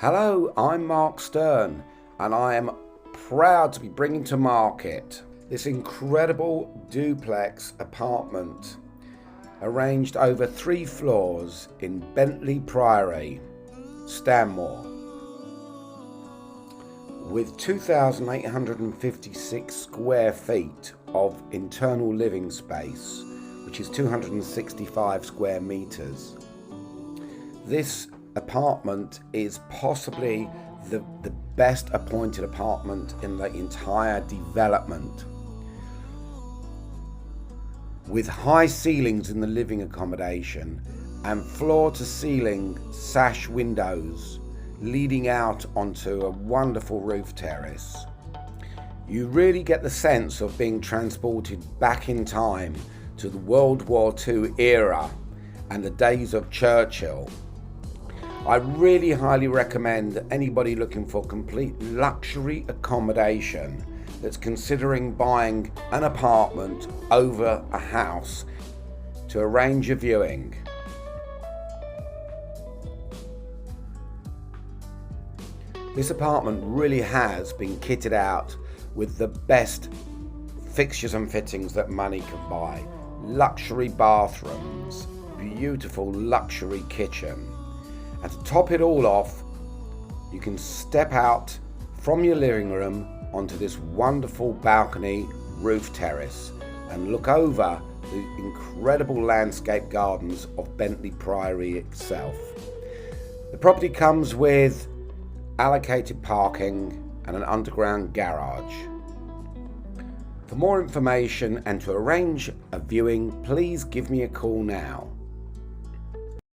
Hello, I'm Mark Stern and I am proud to be bringing to market this incredible duplex apartment arranged over 3 floors in Bentley Priory, Stanmore, with 2,856 square feet of internal living space, which is 265 square meters. This apartment is possibly the best appointed apartment in the entire development, with high ceilings in the living accommodation and floor to ceiling sash windows leading out onto a wonderful roof terrace. You really get the sense of being transported back in time to the World War II era and the days of Churchill. I really highly recommend anybody looking for complete luxury accommodation that's considering buying an apartment over a house to arrange a viewing. This apartment really has been kitted out with the best fixtures and fittings that money can buy. Luxury bathrooms, beautiful luxury kitchen. And to top it all off, you can step out from your living room onto this wonderful balcony roof terrace and look over the incredible landscape gardens of Bentley Priory itself. The property comes with allocated parking and an underground garage. For more information and to arrange a viewing, please give me a call now.